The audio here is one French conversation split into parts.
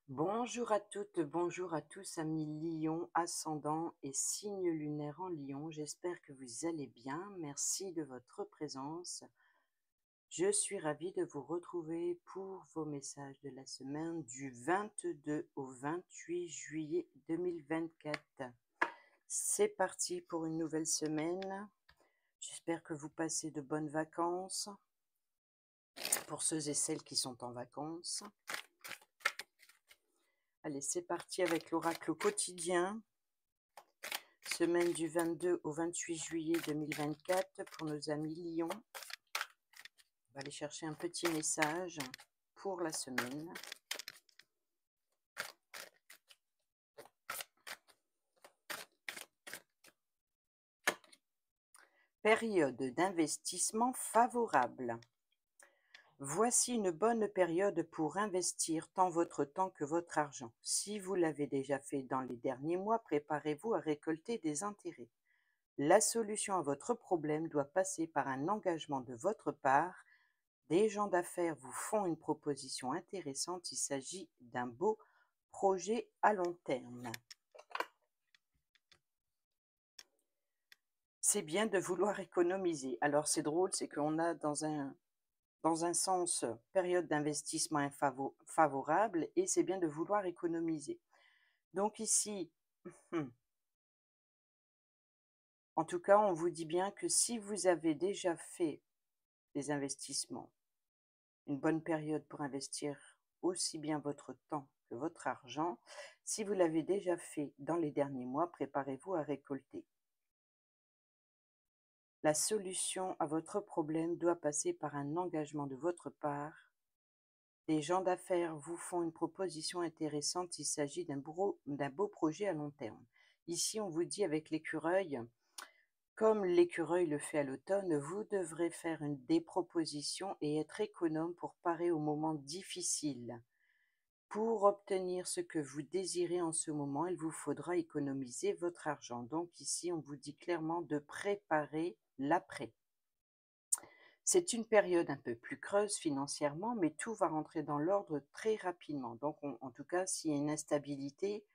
Bonjour à toutes, bonjour à tous, amis Lion, ascendant et signe lunaire en Lion. J'espère que vous allez bien. Merci de votre présence. Je suis ravie de vous retrouver pour vos messages de la semaine du 22 au 28 juillet 2024. C'est parti pour une nouvelle semaine. J'espère que vous passez de bonnes vacances. Pour ceux et celles qui sont en vacances. Allez, c'est parti avec l'oracle quotidien. Semaine du 22 au 28 juillet 2024 pour nos amis Lion. On va aller chercher un petit message pour la semaine. Période d'investissement favorable. Voici une bonne période pour investir tant votre temps que votre argent. Si vous l'avez déjà fait dans les derniers mois, préparez-vous à récolter des intérêts. La solution à votre problème doit passer par un engagement de votre part. Des gens d'affaires vous font une proposition intéressante. Il s'agit d'un beau projet à long terme. C'est bien de vouloir économiser. Alors c'est drôle, c'est qu'on a dans un sens période d'investissement favorable et c'est bien de vouloir économiser. Donc ici, en tout cas, on vous dit bien que si vous avez déjà fait des investissements, une bonne période pour investir aussi bien votre temps que votre argent. Si vous l'avez déjà fait dans les derniers mois, préparez-vous à récolter. La solution à votre problème doit passer par un engagement de votre part. Des gens d'affaires vous font une proposition intéressante. Il s'agit d'un beau projet à long terme. Ici, on vous dit avec l'écureuil, comme l'écureuil le fait à l'automne, vous devrez faire des propositions et être économe pour parer aux moments difficiles. Pour obtenir ce que vous désirez en ce moment, il vous faudra économiser votre argent. Donc ici, on vous dit clairement de préparer l'après. C'est une période un peu plus creuse financièrement, mais tout va rentrer dans l'ordre très rapidement. Donc en tout cas, s'il y a une instabilité,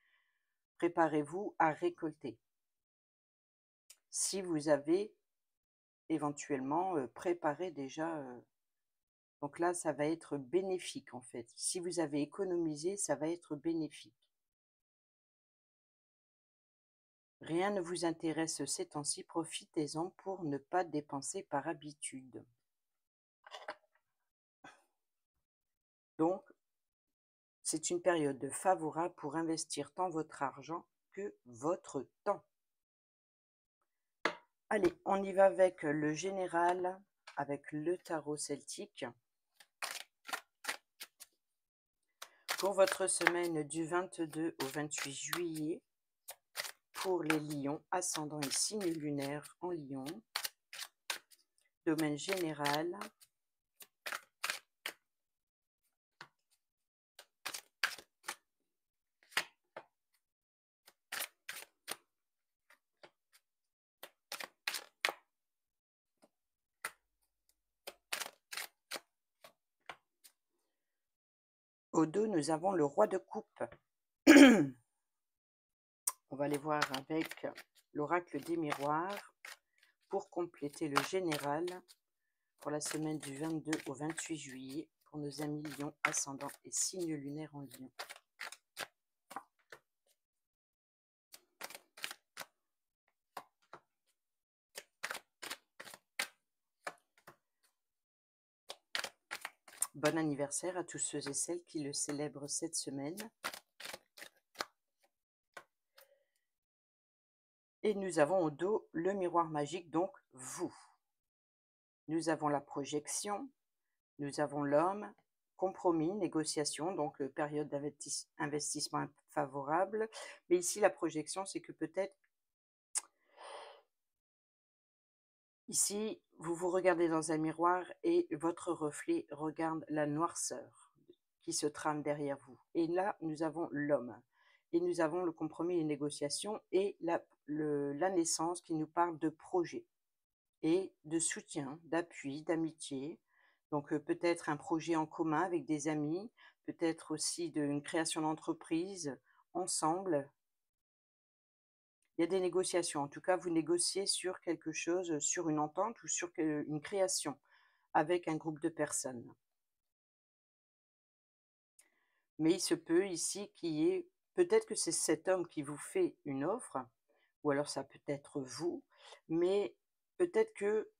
préparez-vous à récolter. Si vous avez éventuellement préparé déjà... donc là, ça va être bénéfique en fait. Si vous avez économisé, ça va être bénéfique. Rien ne vous intéresse ces temps-ci, profitez-en pour ne pas dépenser par habitude. Donc, c'est une période favorable pour investir tant votre argent que votre temps. Allez, on y va avec le général, avec le tarot celtique. Pour votre semaine du 22 au 28 juillet, pour les lions, ascendant et signe lunaire en lion, domaine général, au dos, nous avons le roi de coupe. On va aller voir avec l'oracle des miroirs pour compléter le général pour la semaine du 22 au 28 juillet pour nos amis lions, ascendant et signe lunaire en lion. Bon anniversaire à tous ceux et celles qui le célèbrent cette semaine. Et nous avons au dos le miroir magique, donc vous. Nous avons la projection, nous avons l'homme, compromis, négociation, donc période d'investissement favorable. Mais ici, la projection, c'est que peut-être, ici, vous vous regardez dans un miroir et votre reflet regarde la noirceur qui se trame derrière vous. Et là, nous avons l'homme. Et nous avons le compromis, les négociations et la naissance qui nous parle de projet et de soutien, d'appui, d'amitié. Donc peut-être un projet en commun avec des amis, peut-être aussi d'une création d'entreprise ensemble. Il y a des négociations. En tout cas, vous négociez sur quelque chose, sur une entente ou sur une création avec un groupe de personnes. Mais il se peut ici qu'il y ait, peut-être que c'est cet homme qui vous fait une offre, ou alors ça peut être vous, mais peut-être que,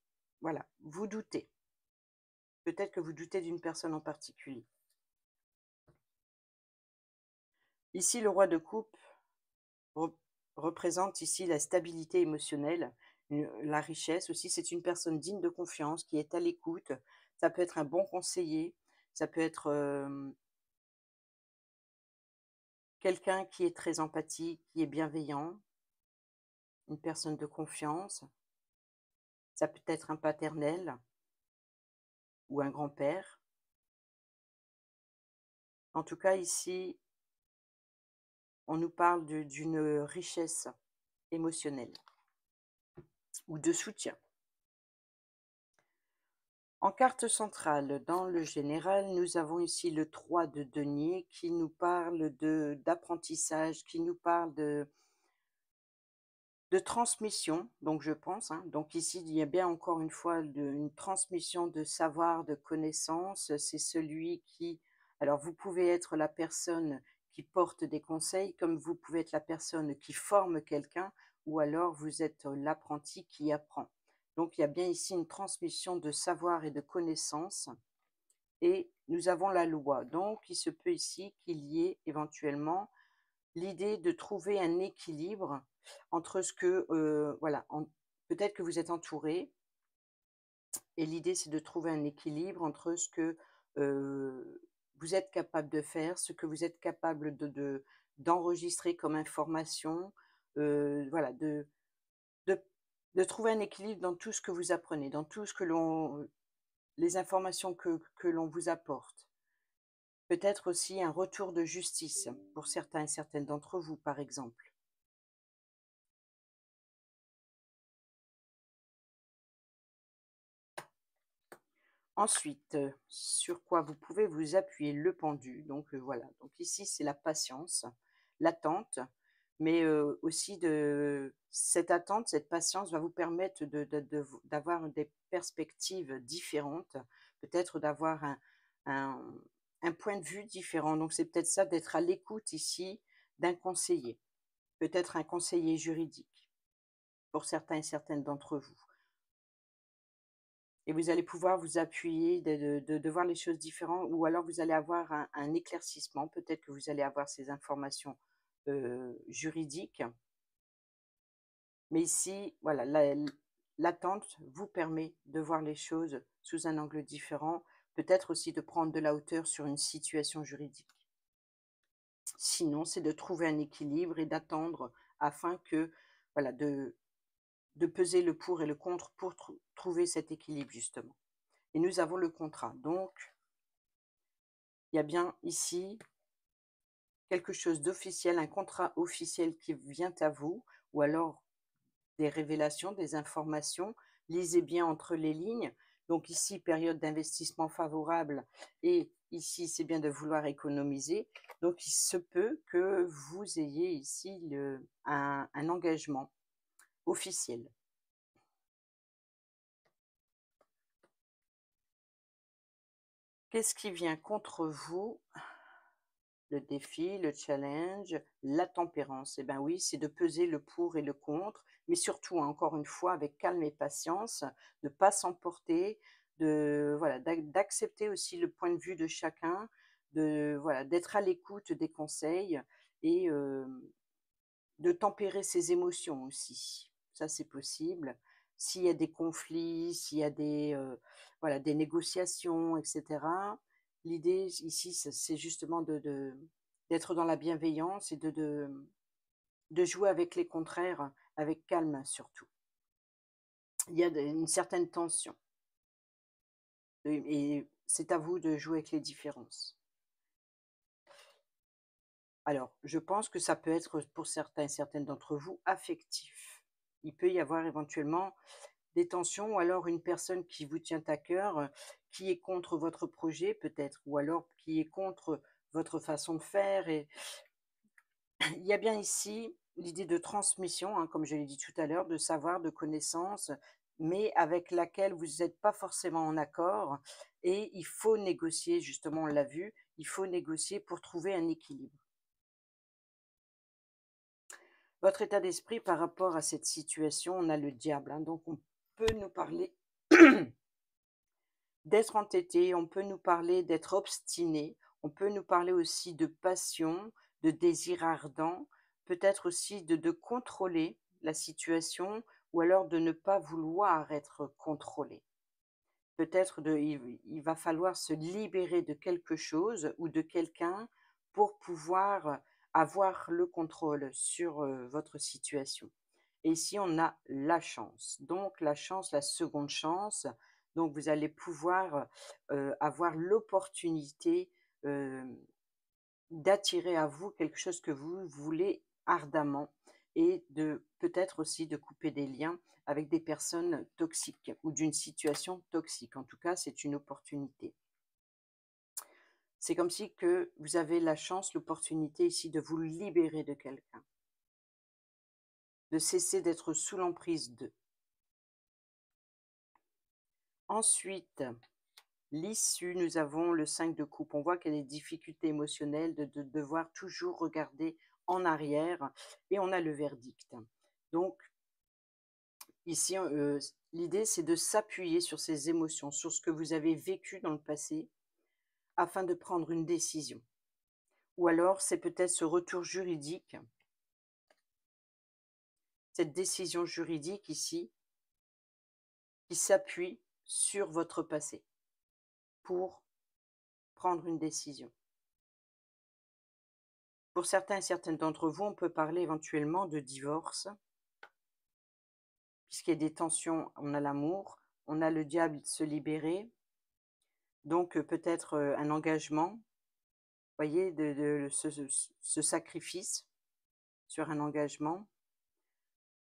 voilà, vous doutez. Peut-être que vous doutez d'une personne en particulier. Ici, le roi de coupe représente ici la stabilité émotionnelle, la richesse aussi. C'est une personne digne de confiance qui est à l'écoute. Ça peut être un bon conseiller, ça peut être quelqu'un qui est très empathique, qui est bienveillant, une personne de confiance. Ça peut être un paternel ou un grand-père. En tout cas, ici, on nous parle d'une richesse émotionnelle ou de soutien. En carte centrale, dans le général, nous avons ici le 3 de denier qui nous parle d'apprentissage, qui nous parle de transmission, donc je pense. Donc ici, il y a bien encore une fois une transmission de savoir, de connaissances. C'est celui qui... Alors, vous pouvez être la personne qui porte des conseils, comme vous pouvez être la personne qui forme quelqu'un, ou alors vous êtes l'apprenti qui apprend. Donc, il y a bien ici une transmission de savoir et de connaissances. Et nous avons la loi. Donc, il se peut ici qu'il y ait éventuellement l'idée de trouver un équilibre entre ce que, voilà, peut-être que vous êtes entouré, et l'idée c'est de trouver un équilibre entre ce que vous êtes capable de faire, ce que vous êtes capable d'enregistrer comme information, voilà, de, de trouver un équilibre dans tout ce que vous apprenez, dans tout ce que les informations que l'on vous apporte. Peut-être aussi un retour de justice pour certains et certaines d'entre vous, par exemple. Ensuite, sur quoi vous pouvez vous appuyer le pendu. Donc voilà, donc ici c'est la patience, l'attente, mais aussi cette attente, cette patience va vous permettre d'avoir des perspectives différentes, peut-être d'avoir un, un point de vue différent. Donc c'est peut-être ça, d'être à l'écoute ici d'un conseiller, peut-être un conseiller juridique pour certains et certaines d'entre vous. Et vous allez pouvoir vous appuyer, de voir les choses différentes, ou alors vous allez avoir un éclaircissement. Peut-être que vous allez avoir ces informations juridiques. Mais ici, voilà, l'attente vous permet de voir les choses sous un angle différent, peut-être aussi de prendre de la hauteur sur une situation juridique. Sinon, c'est de trouver un équilibre et d'attendre afin que, voilà, de peser le pour et le contre pour trouver cet équilibre justement. Et nous avons le contrat. Donc, il y a bien ici quelque chose d'officiel, un contrat officiel qui vient à vous, ou alors des révélations, des informations. Lisez bien entre les lignes. Donc ici, période d'investissement favorable, et ici, c'est bien de vouloir économiser. Donc il se peut que vous ayez ici un engagement officiel. Qu'est-ce qui vient contre vous? Le défi, le challenge, la tempérance. Eh bien oui, c'est de peser le pour et le contre, mais surtout, encore une fois, avec calme et patience, de ne pas s'emporter, voilà, d'accepter aussi le point de vue de chacun, voilà, d'être à l'écoute des conseils, et de tempérer ses émotions aussi. Ça, c'est possible. S'il y a des conflits, s'il y a voilà, des négociations, etc., l'idée ici, c'est justement d'être dans la bienveillance et de jouer avec les contraires, avec calme surtout. Il y a une certaine tension. Et c'est à vous de jouer avec les différences. Alors, je pense que ça peut être pour certains et certaines d'entre vous affectif. Il peut y avoir éventuellement des tensions, ou alors une personne qui vous tient à cœur, qui est contre votre projet peut-être, ou alors qui est contre votre façon de faire. Et il y a bien ici l'idée de transmission, hein, comme je l'ai dit tout à l'heure, de savoir, de connaissances, mais avec laquelle vous n'êtes pas forcément en accord. Et il faut négocier, justement, on l'a vu, il faut négocier pour trouver un équilibre. Votre état d'esprit par rapport à cette situation, on a le diable, hein, donc on peut nous parler d'être entêté, on peut nous parler d'être obstiné, on peut nous parler aussi de passion, de désir ardent, peut-être aussi de contrôler la situation ou alors de ne pas vouloir être contrôlé. Peut-être il va falloir se libérer de quelque chose ou de quelqu'un pour pouvoir avoir le contrôle sur votre situation. Et ici, on a la chance. Donc, la chance, la seconde chance. Donc, vous allez pouvoir avoir l'opportunité euh, d'attirer à vous quelque chose que vous voulez ardemment et de peut-être aussi de couper des liens avec des personnes toxiques ou d'une situation toxique. En tout cas, c'est une opportunité. C'est comme si que vous avez la chance, l'opportunité ici de vous libérer de quelqu'un, de cesser d'être sous l'emprise d'eux. Ensuite, l'issue, nous avons le 5 de coupe. On voit qu'il y a des difficultés émotionnelles de devoir toujours regarder en arrière et on a le verdict. Donc, ici, l'idée, c'est de s'appuyer sur ces émotions, sur ce que vous avez vécu dans le passé afin de prendre une décision. Ou alors, c'est peut-être ce retour juridique, cette décision juridique ici, qui s'appuie sur votre passé pour prendre une décision. Pour certains et certaines d'entre vous, on peut parler éventuellement de divorce, puisqu'il y a des tensions, on a l'amour, on a le diable se libérer, donc peut-être un engagement, voyez, ce sacrifice sur un engagement.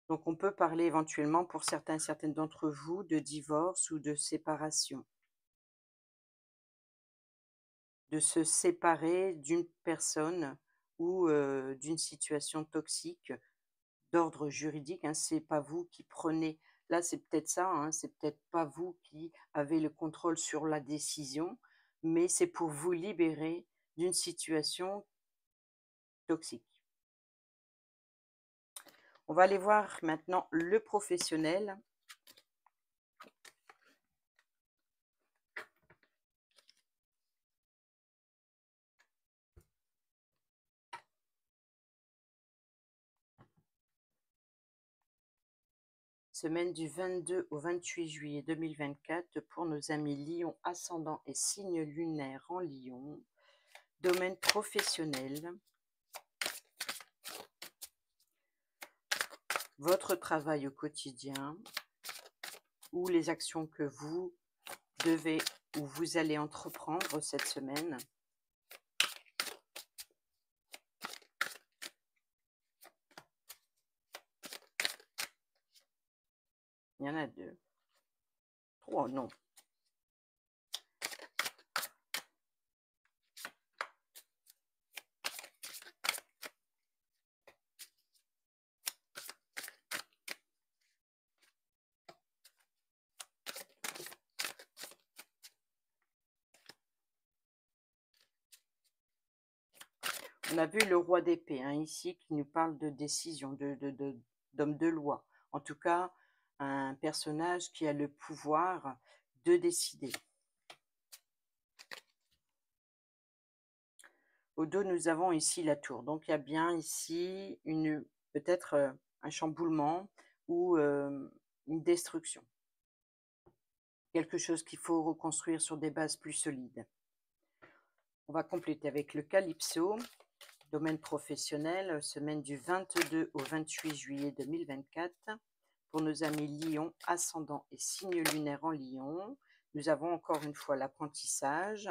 Donc on peut parler éventuellement pour certains et certaines d'entre vous de divorce ou de séparation. De se séparer d'une personne ou d'une situation toxique d'ordre juridique, hein, c'est pas vous qui prenez, là c'est peut-être ça, hein, c'est peut-être pas vous qui avez le contrôle sur la décision, mais c'est pour vous libérer d'une situation toxique. On va aller voir maintenant le professionnel. Semaine du 22 au 28 juillet 2024 pour nos amis Lion, ascendant et signe lunaire en Lion. Domaine professionnel. Votre travail au quotidien ou les actions que vous devez ou vous allez entreprendre cette semaine. Il y en a deux. Trois, non. On a vu le roi d'épée, hein, ici, qui nous parle de décision, d'homme de loi. En tout cas, un personnage qui a le pouvoir de décider. Au dos, nous avons ici la tour. Donc, il y a bien ici peut-être un chamboulement ou une destruction. Quelque chose qu'il faut reconstruire sur des bases plus solides. On va compléter avec le Calypso, domaine professionnel, semaine du 22 au 28 juillet 2024. Pour nos amis Lion, ascendant et signe lunaire en Lion, nous avons encore une fois l'apprentissage.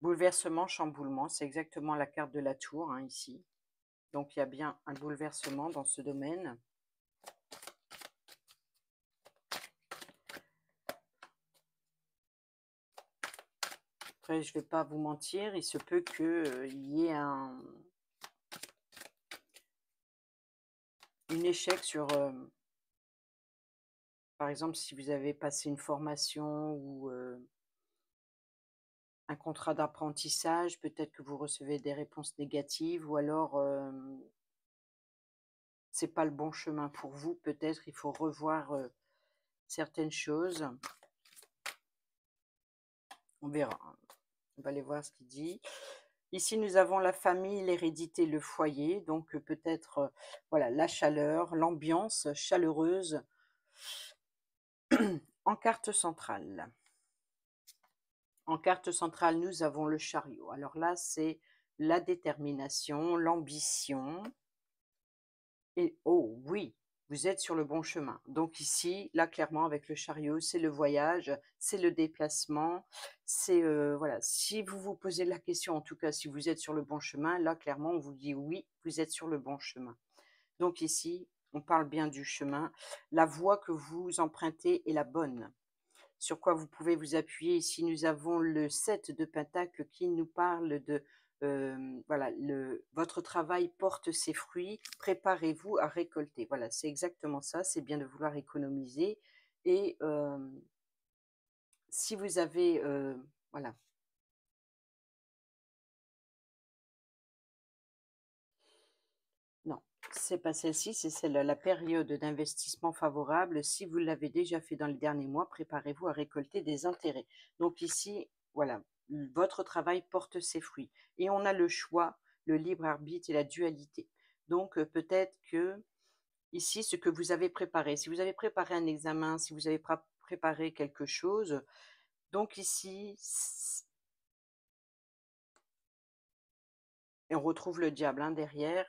Bouleversement, chamboulement, c'est exactement la carte de la tour, hein, ici. Donc il y a bien un bouleversement dans ce domaine. Après, je ne vais pas vous mentir, il se peut qu'il y ait un échec sur, par exemple, si vous avez passé une formation ou un contrat d'apprentissage, peut-être que vous recevez des réponses négatives ou alors c'est pas le bon chemin pour vous. Peut-être il faut revoir certaines choses. On verra, hein. On va aller voir ce qu'il dit. Ici, nous avons la famille, l'hérédité, le foyer. Donc peut-être voilà, la chaleur, l'ambiance chaleureuse en carte centrale. En carte centrale, nous avons le chariot. Alors là, c'est la détermination, l'ambition. Et oh oui, vous êtes sur le bon chemin. Donc ici, là, clairement, avec le chariot, c'est le voyage, c'est le déplacement. C'est, voilà, si vous vous posez la question, en tout cas, si vous êtes sur le bon chemin, là, clairement, on vous dit oui, vous êtes sur le bon chemin. Donc ici, on parle bien du chemin. La voie que vous empruntez est la bonne. Sur quoi vous pouvez vous appuyer. Ici, nous avons le 7 de Pentacle qui nous parle de, voilà, votre travail porte ses fruits, préparez-vous à récolter. Voilà, c'est exactement ça, c'est bien de vouloir économiser. Et si vous avez, voilà, non, c'est pas celle-ci, c'est celle la période d'investissement favorable. Si vous l'avez déjà fait dans les derniers mois, préparez-vous à récolter des intérêts. Donc ici, voilà, votre travail porte ses fruits. Et on a le choix, le libre arbitre et la dualité. Donc peut-être que ici, ce que vous avez préparé, si vous avez préparé un examen, si vous avez préparé quelque chose, donc ici, et on retrouve le diable, hein, derrière.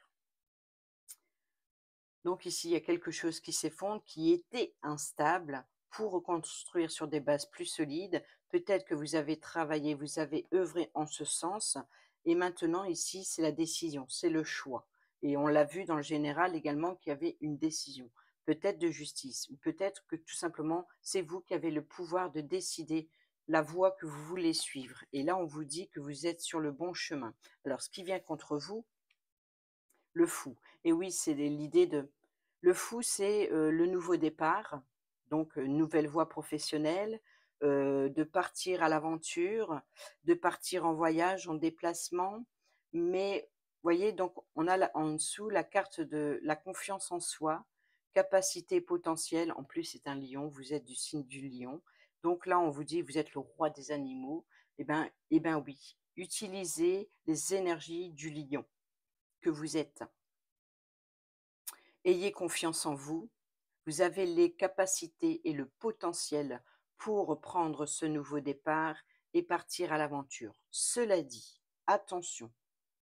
Donc ici, il y a quelque chose qui s'effondre, qui était instable, pour reconstruire sur des bases plus solides. Peut-être que vous avez travaillé, vous avez œuvré en ce sens. Et maintenant, ici, c'est la décision, c'est le choix. Et on l'a vu dans le général également qu'il y avait une décision, peut-être de justice, ou peut-être que tout simplement, c'est vous qui avez le pouvoir de décider la voie que vous voulez suivre. Et là, on vous dit que vous êtes sur le bon chemin. Alors, ce qui vient contre vous, le fou. Et oui, c'est l'idée de le fou, c'est, le nouveau départ, donc nouvelle voie professionnelle, de partir à l'aventure, de partir en voyage, en déplacement. Mais voyez, donc on a là en dessous la carte de la confiance en soi, capacité potentielle. En plus, c'est un lion, vous êtes du signe du lion. Donc là, on vous dit: «Vous êtes le roi des animaux». Eh ben oui, utilisez les énergies du lion que vous êtes. Ayez confiance en vous, vous avez les capacités et le potentiel pour prendre ce nouveau départ et partir à l'aventure. Cela dit, attention,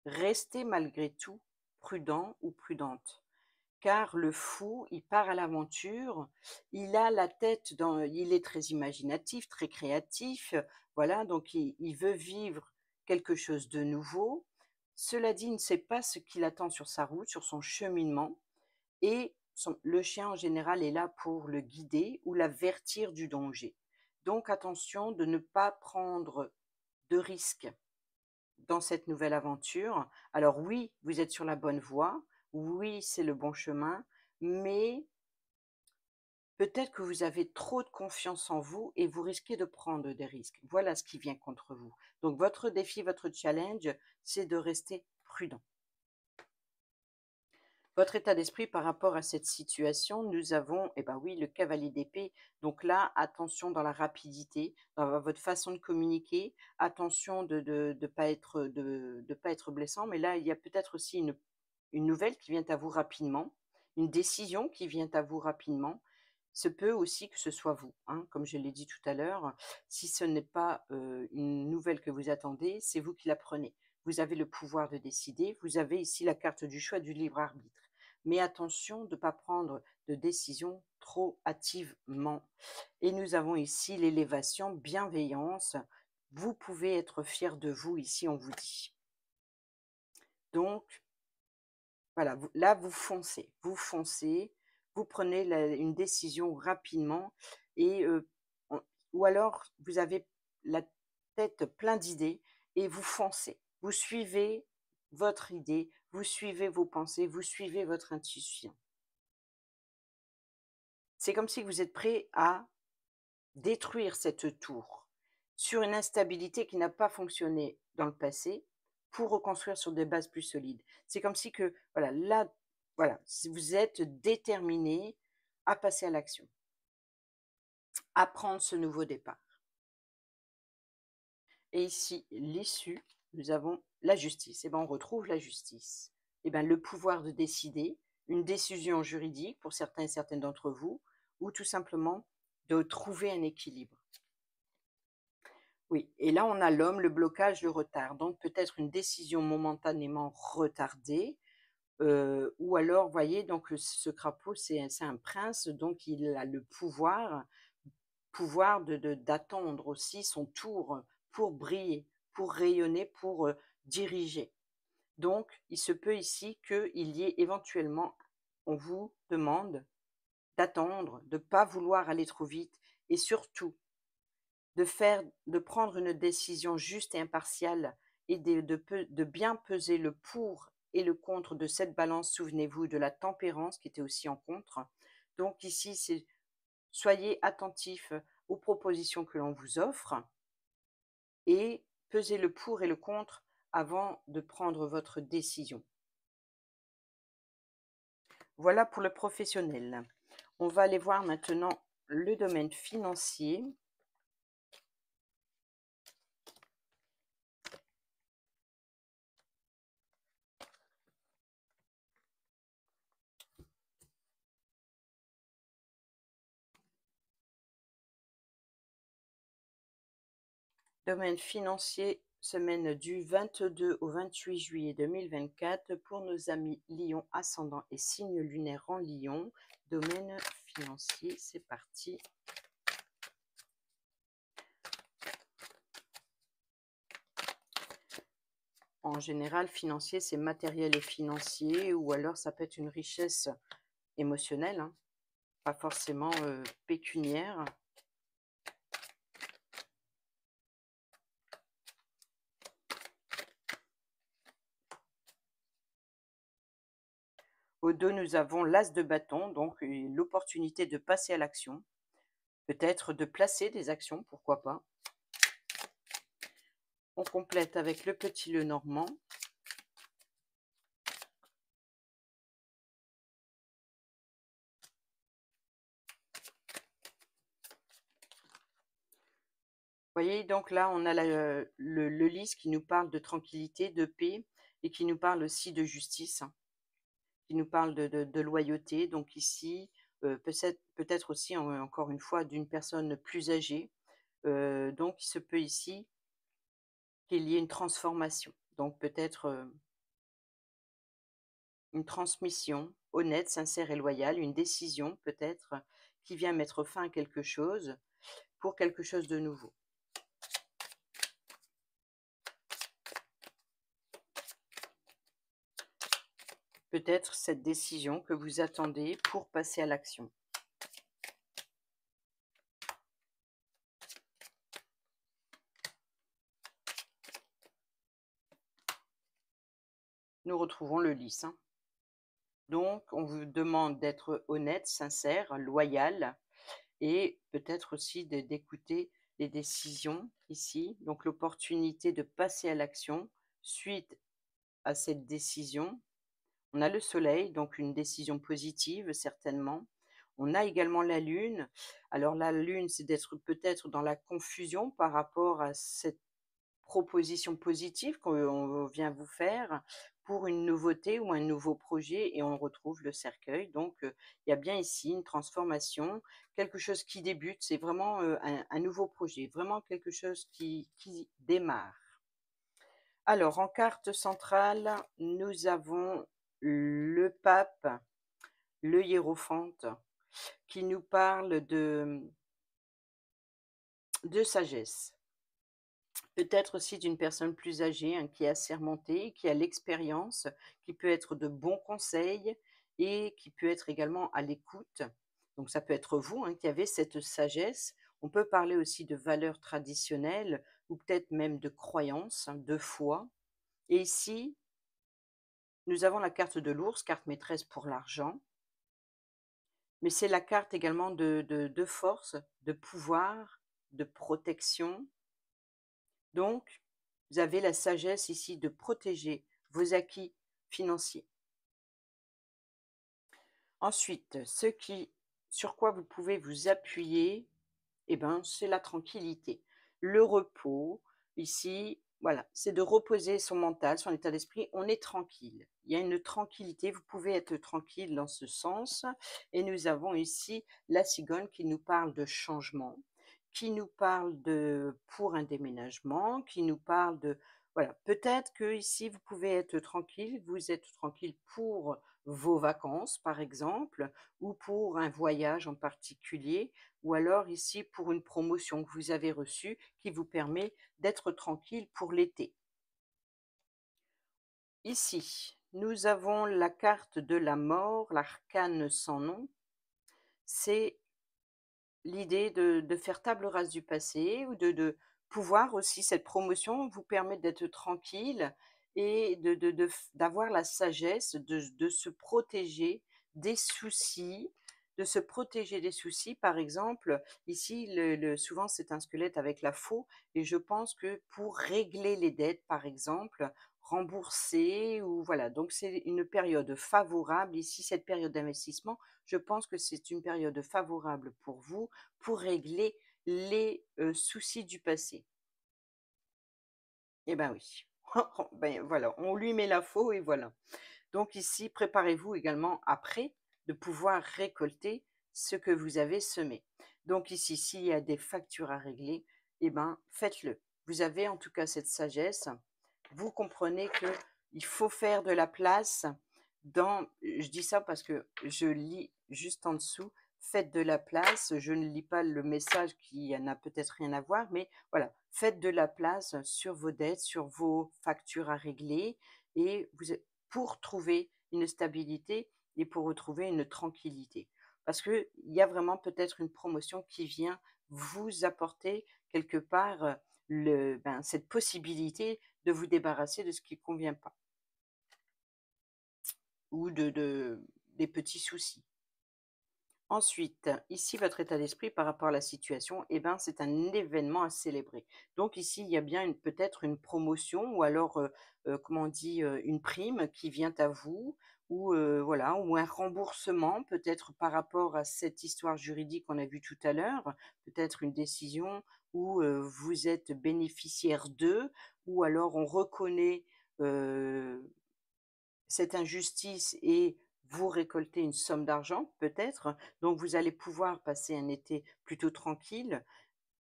restez malgré tout prudent ou prudente, car le fou, il part à l'aventure, il a la tête dans, il est très imaginatif, très créatif, voilà, donc il veut vivre quelque chose de nouveau. Cela dit, il ne sait pas ce qu'il attend sur sa route, sur son cheminement, et le chien en général est là pour le guider ou l'avertir du danger. Donc attention de ne pas prendre de risques dans cette nouvelle aventure. Alors oui, vous êtes sur la bonne voie, oui, c'est le bon chemin, mais peut-être que vous avez trop de confiance en vous et vous risquez de prendre des risques. Voilà ce qui vient contre vous. Donc votre défi, votre challenge, c'est de rester prudent. Votre état d'esprit par rapport à cette situation, nous avons, eh ben oui, le cavalier d'épée. Donc là, attention dans la rapidité, dans votre façon de communiquer, attention de pas être blessant. Mais là, il y a peut-être aussi une nouvelle qui vient à vous rapidement, une décision qui vient à vous rapidement. Se peut aussi que ce soit vous, hein, comme je l'ai dit tout à l'heure. Si ce n'est pas une nouvelle que vous attendez, c'est vous qui la prenez. Vous avez le pouvoir de décider. Vous avez ici la carte du choix du libre arbitre. Mais attention de ne pas prendre de décision trop hâtivement. Et nous avons ici l'élévation, bienveillance. vous pouvez être fier de vous ici, on vous dit. Donc, voilà, là, vous foncez, vous prenez une décision rapidement et ou alors vous avez la tête plein d'idées et vous foncez. Vous suivez votre idée, vous suivez vos pensées, vous suivez votre intuition. C'est comme si vous êtes prêt à détruire cette tour sur une instabilité qui n'a pas fonctionné dans le passé pour reconstruire sur des bases plus solides. C'est comme si que, voilà, là, voilà, si vous êtes déterminé à passer à l'action, à prendre ce nouveau départ. Et ici, l'issue, nous avons la justice. Et bien, on retrouve la justice. Et bien, le pouvoir de décider, une décision juridique pour certains et certaines d'entre vous, ou tout simplement de trouver un équilibre. Oui, et là, on a l'homme, le blocage, le retard. Donc, peut-être une décision momentanément retardée, ou alors, voyez, donc ce crapaud, c'est un prince, donc il a le pouvoir d'attendre aussi son tour pour briller, pour rayonner, pour diriger. Donc, il se peut ici qu'il y ait éventuellement, on vous demande d'attendre, de ne pas vouloir aller trop vite et surtout de prendre une décision juste et impartiale et de bien peser le pour et le contre de cette balance. Souvenez-vous de la tempérance qui était aussi en contre. Donc ici, c'est soyez attentifs aux propositions que l'on vous offre et pesez le pour et le contre avant de prendre votre décision. Voilà pour le professionnel. On va aller voir maintenant le domaine financier. Domaine financier, semaine du 22 au 28 juillet 2024 pour nos amis Lion, ascendant et signe lunaire en Lion. Domaine financier, c'est parti. En général, financier, c'est matériel et financier, ou alors ça peut être une richesse émotionnelle, hein, pas forcément pécuniaire. Au dos, nous avons l'as de bâton, donc l'opportunité de passer à l'action, peut-être de placer des actions, pourquoi pas. On complète avec le petit le normand. Vous voyez, donc là, on a le lys qui nous parle de tranquillité, de paix, et qui nous parle aussi de justice, hein, qui nous parle de loyauté. Donc ici, peut-être aussi, encore une fois, d'une personne plus âgée. Donc, il se peut ici qu'il y ait une transformation. Donc, peut-être une transmission honnête, sincère et loyale, une décision peut-être qui vient mettre fin à quelque chose pour quelque chose de nouveau. Peut-être cette décision que vous attendez pour passer à l'action. Nous retrouvons le lys, hein. Donc, on vous demande d'être honnête, sincère, loyal et peut-être aussi d'écouter les décisions ici. Donc, l'opportunité de passer à l'action suite à cette décision. On a le soleil, donc une décision positive certainement. On a également la lune. Alors la lune, c'est d'être peut-être dans la confusion par rapport à cette proposition positive qu'on vient vous faire pour une nouveauté ou un nouveau projet et on retrouve le cercueil. Donc, il y a bien ici une transformation, quelque chose qui débute, c'est vraiment un nouveau projet, vraiment quelque chose qui démarre. Alors, en carte centrale, nous avons le pape, le hiérophante, qui nous parle de sagesse. Peut-être aussi d'une personne plus âgée, hein, qui est assermentée, qui a l'expérience, qui peut être de bons conseils et qui peut être également à l'écoute. Donc ça peut être vous, hein, qui avez cette sagesse. On peut parler aussi de valeurs traditionnelles ou peut-être même de croyances, hein, de foi. Et ici, nous avons la carte de l'ours, carte maîtresse pour l'argent, mais c'est la carte également de force, de pouvoir, de protection. Donc, vous avez la sagesse ici de protéger vos acquis financiers. Ensuite, sur quoi vous pouvez vous appuyer, eh ben, c'est la tranquillité, le repos. Ici, voilà, c'est de reposer son mental, son état d'esprit. On est tranquille. Il y a une tranquillité. Vous pouvez être tranquille dans ce sens. Et nous avons ici la cigogne qui nous parle de changement, qui nous parle de pour un déménagement, qui nous parle de voilà. Peut-être que ici vous pouvez être tranquille. Vous êtes tranquille pour vos vacances, par exemple, ou pour un voyage en particulier ou alors ici pour une promotion que vous avez reçue qui vous permet d'être tranquille pour l'été. Ici, nous avons la carte de la mort, l'arcane sans nom. C'est l'idée de faire table rase du passé ou de pouvoir aussi, cette promotion vous permet d'être tranquille et d'avoir la sagesse de se protéger des soucis, de se protéger des soucis. Par exemple, ici, souvent c'est un squelette avec la faux et je pense que pour régler les dettes, par exemple, rembourser ou voilà, donc c'est une période favorable. Ici, cette période d'investissement, je pense que c'est une période favorable pour vous pour régler les, soucis du passé. Eh ben oui. Ben voilà, on lui met la faux et voilà. Donc ici, préparez-vous également après de pouvoir récolter ce que vous avez semé. Donc ici, s'il y a des factures à régler, eh ben faites-le. Vous avez en tout cas cette sagesse. Vous comprenez que il faut faire de la place je dis ça parce que je lis juste en dessous, faites de la place. Je ne lis pas le message qui n'a peut-être rien à voir, mais voilà, faites de la place sur vos dettes, sur vos factures à régler et pour trouver une stabilité et pour retrouver une tranquillité. Parce qu'il y a vraiment peut-être une promotion qui vient vous apporter quelque part cette possibilité de vous débarrasser de ce qui ne convient pas ou des petits soucis. Ensuite, ici, votre état d'esprit par rapport à la situation, eh ben, c'est un événement à célébrer. Donc ici, il y a bien peut-être une promotion ou alors, comment on dit, une prime qui vient à vous ou voilà, ou un remboursement peut-être par rapport à cette histoire juridique qu'on a vue tout à l'heure, peut-être une décision où vous êtes bénéficiaire d'eux ou alors on reconnaît cette injustice et vous récoltez une somme d'argent peut-être, donc vous allez pouvoir passer un été plutôt tranquille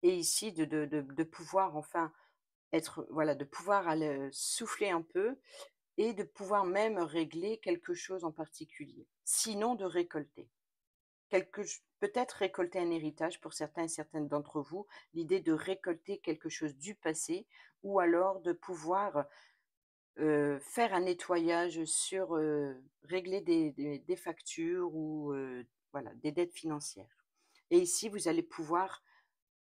et ici de pouvoir enfin être voilà, de pouvoir aller, souffler un peu et de pouvoir même régler quelque chose en particulier. Sinon de récolter. Peut-être récolter un héritage pour certains et certaines d'entre vous, l'idée de récolter quelque chose du passé ou alors de pouvoir faire un nettoyage sur, régler des factures ou, voilà, des dettes financières. Et ici, vous allez pouvoir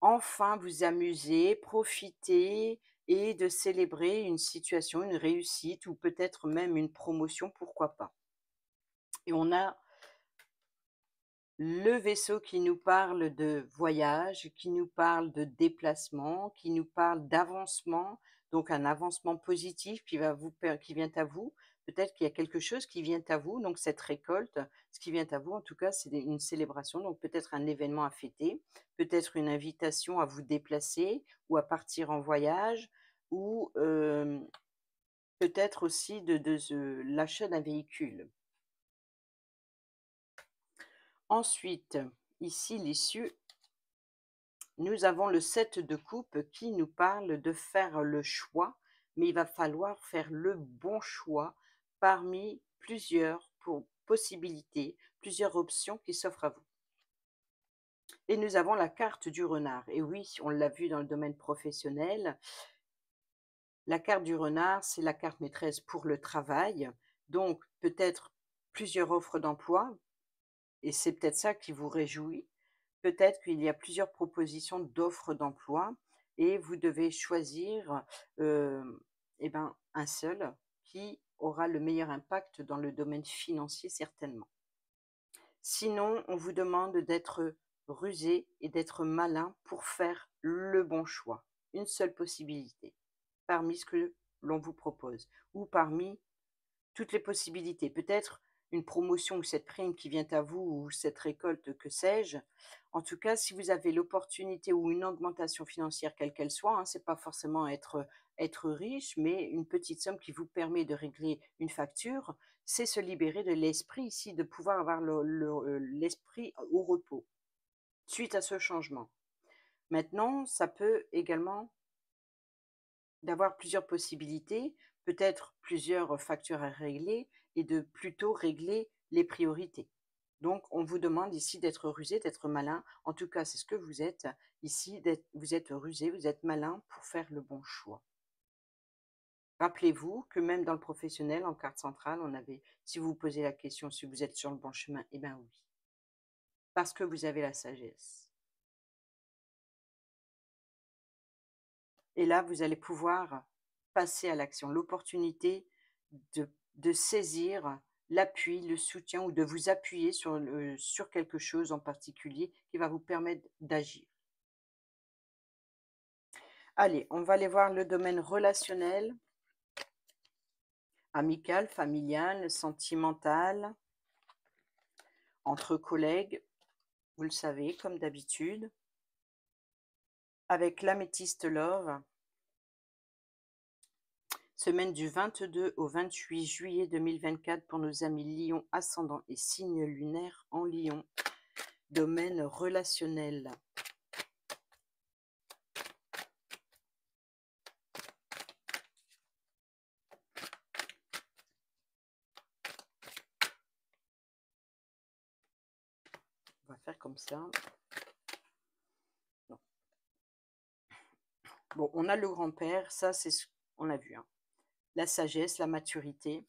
enfin vous amuser, profiter et de célébrer une situation, une réussite ou peut-être même une promotion, pourquoi pas. Et on a le vaisseau qui nous parle de voyage, qui nous parle de déplacement, qui nous parle d'avancement, donc un avancement positif qui vient à vous. Peut-être qu'il y a quelque chose qui vient à vous, donc cette récolte, ce qui vient à vous, en tout cas, c'est une célébration, donc peut-être un événement à fêter, peut-être une invitation à vous déplacer ou à partir en voyage, ou peut-être aussi l'achat d'un véhicule. Ensuite, ici, l'issue. Nous avons le 7 de coupe qui nous parle de faire le choix, mais il va falloir faire le bon choix parmi plusieurs possibilités, plusieurs options qui s'offrent à vous. Et nous avons la carte du renard. Et oui, on l'a vu dans le domaine professionnel, La carte du renard, c'est la carte maîtresse pour le travail, donc peut-être plusieurs offres d'emploi et c'est peut-être ça qui vous réjouit. Peut-être qu'il y a plusieurs propositions d'offres d'emploi et vous devez choisir, un seul qui aura le meilleur impact dans le domaine financier certainement. Sinon, on vous demande d'être rusé et d'être malin pour faire le bon choix. Une seule possibilité parmi ce que l'on vous propose ou parmi toutes les possibilités. Peut-être une promotion ou cette prime qui vient à vous ou cette récolte, que sais-je. En tout cas, si vous avez l'opportunité ou une augmentation financière quelle qu'elle soit, hein, c'est pas forcément être riche, mais une petite somme qui vous permet de régler une facture, c'est se libérer de l'esprit ici, de pouvoir avoir l'esprit au repos suite à ce changement. Maintenant, ça peut également d'avoir plusieurs possibilités, peut-être plusieurs factures à régler et de plutôt régler les priorités. Donc, on vous demande ici d'être rusé, d'être malin. En tout cas, c'est ce que vous êtes ici. Vous êtes rusé, vous êtes malin pour faire le bon choix. Rappelez-vous que même dans le professionnel, en carte centrale, si vous vous posez la question si vous êtes sur le bon chemin, eh bien oui, parce que vous avez la sagesse. Et là, vous allez pouvoir passer à l'action, l'opportunité de saisir l'appui, le soutien ou de vous appuyer sur quelque chose en particulier qui va vous permettre d'agir. Allez, on va aller voir le domaine relationnel, amical, familial, sentimental, entre collègues, vous le savez, comme d'habitude, avec l'améthyste love. Semaine du 22 au 28 juillet 2024 pour nos amis Lion, ascendant et signe lunaire en Lion. Domaine relationnel. On va faire comme ça. Non. Bon, on a le grand-père, ça c'est ce qu'on a vu. Hein. La sagesse, la maturité.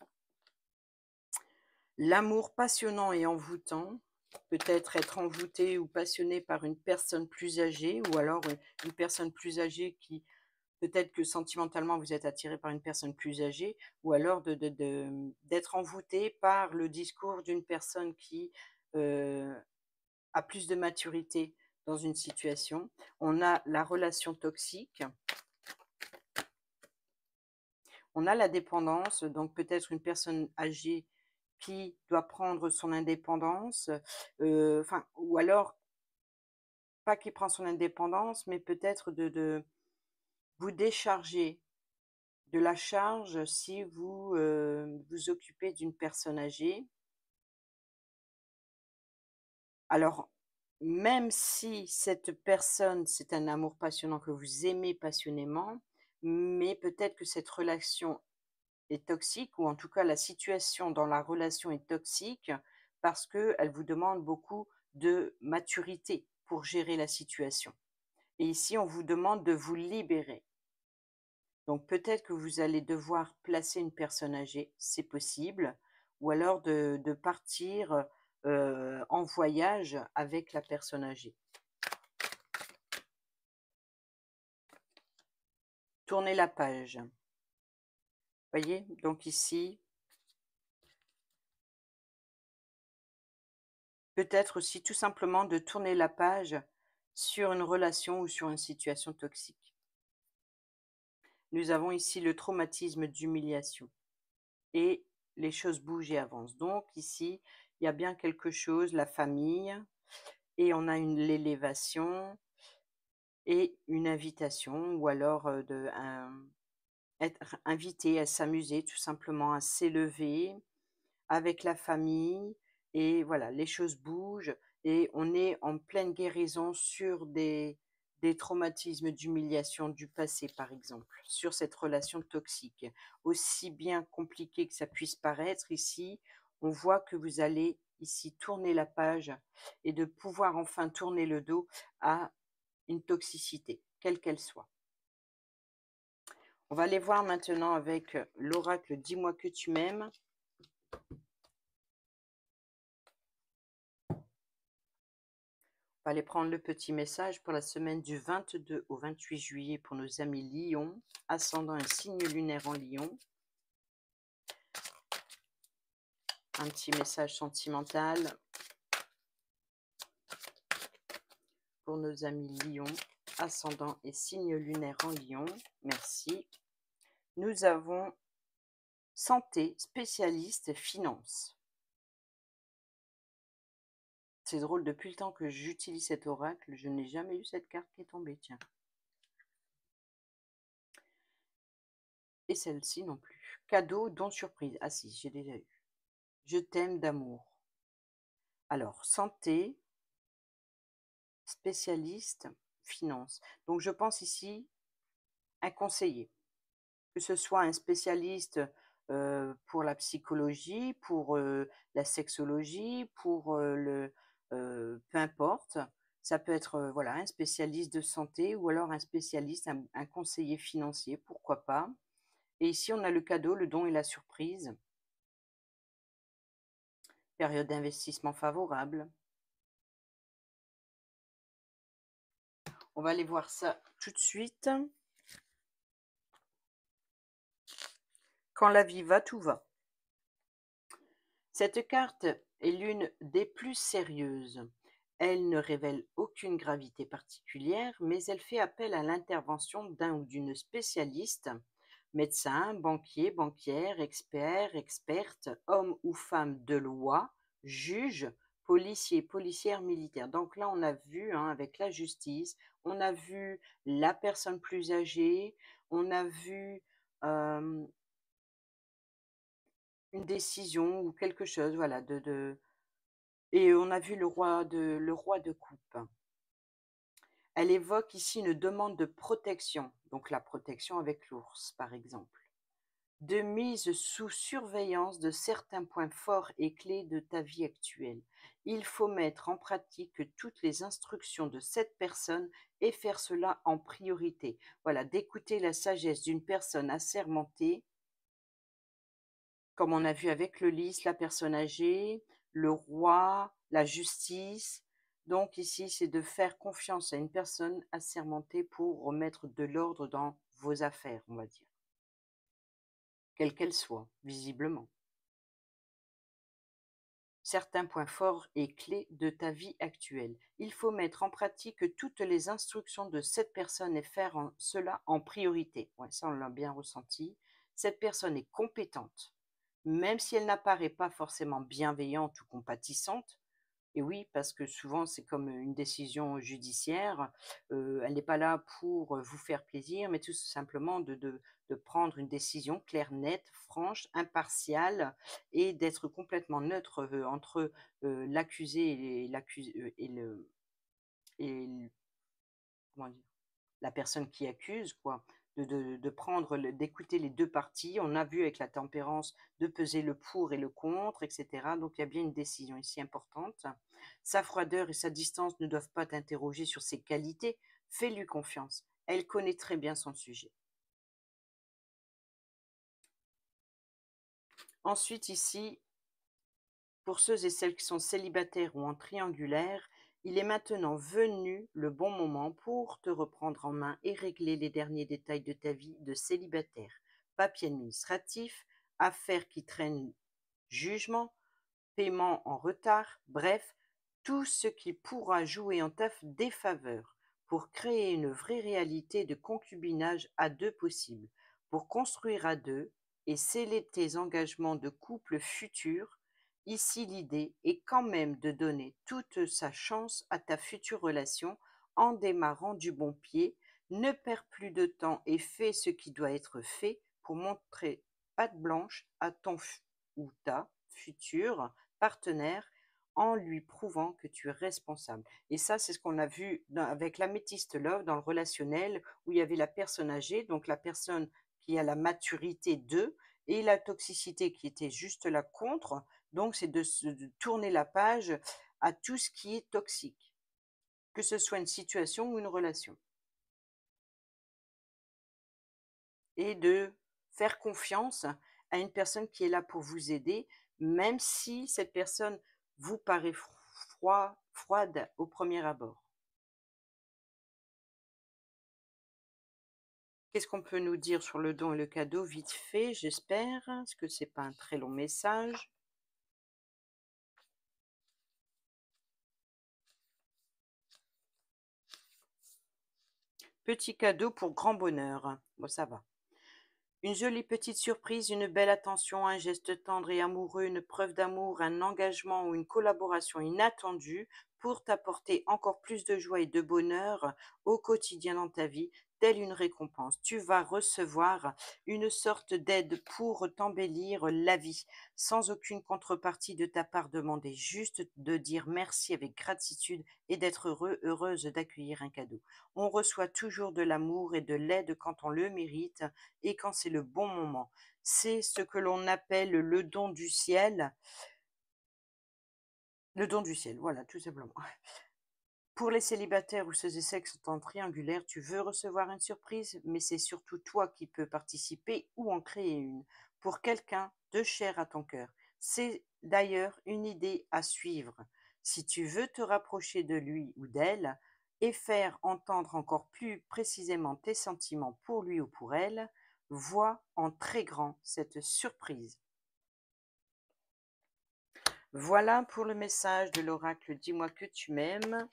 L'amour passionnant et envoûtant. Peut-être être envoûté ou passionné par une personne plus âgée ou alors une personne plus âgée qui, peut-être que sentimentalement vous êtes attiré par une personne plus âgée ou alors d'être envoûté par le discours d'une personne qui a plus de maturité dans une situation. On a la relation toxique. On a la dépendance, donc peut-être une personne âgée qui doit prendre son indépendance, ou alors pas qui prend son indépendance, mais peut-être de vous décharger de la charge si vous vous occupez d'une personne âgée. Alors, même si cette personne, c'est un amour passionnant que vous aimez passionnément, mais peut-être que cette relation est toxique ou en tout cas la situation dans la relation est toxique parce qu'elle vous demande beaucoup de maturité pour gérer la situation. Et ici, on vous demande de vous libérer. Donc peut-être que vous allez devoir placer une personne âgée, c'est possible, ou alors de partir en voyage avec la personne âgée. Tournez la page. Voyez, donc ici, peut-être aussi tout simplement de tourner la page sur une relation ou sur une situation toxique. Nous avons ici le traumatisme d'humiliation et les choses bougent et avancent. Donc ici, il y a bien quelque chose, la famille, et on a l'élévation et une invitation ou alors être invité à s'amuser, tout simplement à s'élever avec la famille et voilà, les choses bougent et on est en pleine guérison sur des traumatismes d'humiliation du passé, par exemple, sur cette relation toxique. Aussi bien compliqué que ça puisse paraître ici, on voit que vous allez ici tourner la page et de pouvoir enfin tourner le dos à une toxicité, quelle qu'elle soit. On va aller voir maintenant avec l'oracle Dis-moi que tu m'aimes. On va aller prendre le petit message pour la semaine du 22 au 28 juillet pour nos amis Lion, ascendant un signe lunaire en Lion. Un petit message sentimental pour nos amis Lion, ascendant et signe lunaire en Lion. Merci. Nous avons santé, spécialiste, finance. C'est drôle, depuis le temps que j'utilise cet oracle, je n'ai jamais eu cette carte qui est tombée, tiens. Et celle-ci non plus. Cadeau, don, surprise. Ah si, j'ai déjà eu. Je t'aime d'amour. Alors, santé, spécialiste, finance. Donc, je pense ici un conseiller. Que ce soit un spécialiste pour la psychologie, pour la sexologie, pour peu importe. Ça peut être voilà, un spécialiste de santé ou alors un spécialiste, un conseiller financier, pourquoi pas. Et ici, on a le cadeau, le don et la surprise. Période d'investissement favorable. On va aller voir ça tout de suite. Quand la vie va, tout va. Cette carte est l'une des plus sérieuses. Elle ne révèle aucune gravité particulière, mais elle fait appel à l'intervention d'un ou d'une spécialiste, médecin, banquier, banquière, expert, experte, homme ou femme de loi, juge, policier, policière, militaire. Donc là, on a vu avec la justice, on a vu la personne plus âgée, on a vu une décision ou quelque chose, voilà, et on a vu le roi de coupe. Elle évoque ici une demande de protection, donc la protection avec l'ours, par exemple, de mise sous surveillance de certains points forts et clés de ta vie actuelle. Il faut mettre en pratique toutes les instructions de cette personne et faire cela en priorité. Voilà, d'écouter la sagesse d'une personne assermentée, comme on a vu avec le lys, la personne âgée, le roi, la justice. Donc ici, c'est de faire confiance à une personne assermentée pour remettre de l'ordre dans vos affaires, on va dire. Quelle qu'elle soit, visiblement. Certains points forts et clés de ta vie actuelle. Il faut mettre en pratique toutes les instructions de cette personne et faire cela en priorité. Ouais, ça, on l'a bien ressenti. Cette personne est compétente, même si elle n'apparaît pas forcément bienveillante ou compatissante. Et oui, parce que souvent, c'est comme une décision judiciaire. Elle n'est pas là pour vous faire plaisir, mais tout simplement de prendre une décision claire, nette, franche, impartiale et d'être complètement neutre entre l'accusé et comment dire, la personne qui accuse, quoi. D'écouter les deux parties. On a vu avec la tempérance de peser le pour et le contre, etc. Donc il y a bien une décision ici importante. Sa froideur et sa distance ne doivent pas t'interroger sur ses qualités. Fais-lui confiance. Elle connaît très bien son sujet. Ensuite, ici, pour ceux et celles qui sont célibataires ou en triangulaire, il est maintenant venu le bon moment pour te reprendre en main et régler les derniers détails de ta vie de célibataire. Papier administratif, affaires qui traînent, jugement, paiement en retard, bref, tout ce qui pourra jouer en ta défaveur pour créer une vraie réalité de concubinage à deux possible, pour construire à deux et sceller tes engagements de couple futur. Ici, l'idée est quand même de donner toute sa chance à ta future relation en démarrant du bon pied. Ne perds plus de temps et fais ce qui doit être fait pour montrer patte blanche à ton ou ta futur partenaire en lui prouvant que tu es responsable. Et ça, c'est ce qu'on a vu avec l'améthyste love dans le relationnel où il y avait la personne âgée, donc la personne qui a la maturité de, et la toxicité qui était juste là contre. Donc, c'est de tourner la page à tout ce qui est toxique, que ce soit une situation ou une relation. et de faire confiance à une personne qui est là pour vous aider, même si cette personne vous paraît froide au premier abord. Qu'est-ce qu'on peut nous dire sur le don et le cadeau vite fait, j'espère? Parce que c'est pas un très long message. Petit cadeau pour grand bonheur. Bon, ça va. Une jolie petite surprise, une belle attention, un geste tendre et amoureux, une preuve d'amour, un engagement ou une collaboration inattendue pour t'apporter encore plus de joie et de bonheur au quotidien dans ta vie, telle une récompense. Tu vas recevoir une sorte d'aide pour t'embellir la vie, sans aucune contrepartie de ta part demandée, juste de dire merci avec gratitude et d'être heureuse d'accueillir un cadeau. On reçoit toujours de l'amour et de l'aide quand on le mérite et quand c'est le bon moment. C'est ce que l'on appelle le don du ciel. Le don du ciel, voilà, tout simplement. Pour les célibataires ou ceux et celles qui sont en triangulaire, tu veux recevoir une surprise, mais c'est surtout toi qui peux participer ou en créer une pour quelqu'un de cher à ton cœur. C'est d'ailleurs une idée à suivre. Si tu veux te rapprocher de lui ou d'elle et faire entendre encore plus précisément tes sentiments pour lui ou pour elle, vois en très grand cette surprise. Voilà pour le message de l'oracle Dis-moi que tu m'aimes.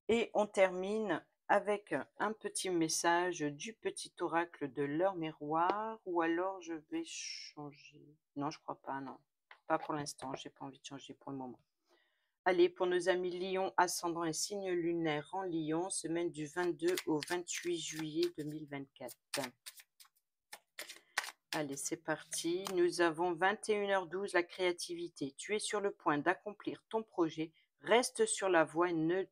Et on termine avec un petit message du petit oracle de l'heure miroir, ou alors je vais changer. Non, je crois pas, non. Pas pour l'instant, j'ai pas envie de changer pour le moment. Allez, pour nos amis Lion, ascendant et signe lunaire en Lion, semaine du 22 au 28 juillet 2024. Allez, c'est parti. Nous avons 21h12, la créativité. Tu es sur le point d'accomplir ton projet. Reste sur la voie et ne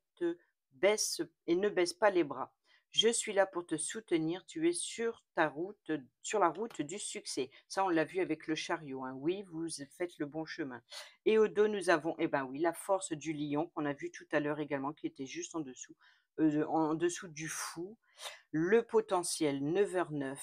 baisse pas les bras. Je suis là pour te soutenir. Tu es sur la route du succès. Ça, on l'a vu avec le chariot, hein. Oui, vous faites le bon chemin. Et au dos, nous avons, eh ben oui, la force du lion qu'on a vu tout à l'heure également, qui était juste en dessous du fou. Le potentiel, 9h09.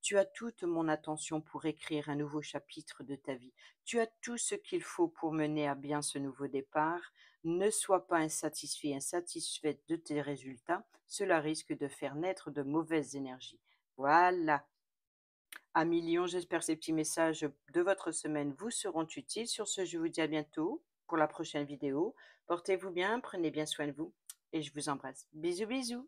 Tu as toute mon attention pour écrire un nouveau chapitre de ta vie. Tu as tout ce qu'il faut pour mener à bien ce nouveau départ. Ne sois pas insatisfaite de tes résultats. Cela risque de faire naître de mauvaises énergies. Voilà. Amis Lion, j'espère que ces petits messages de votre semaine vous seront utiles. Sur ce, je vous dis à bientôt pour la prochaine vidéo. Portez-vous bien, prenez bien soin de vous et je vous embrasse. Bisous, bisous.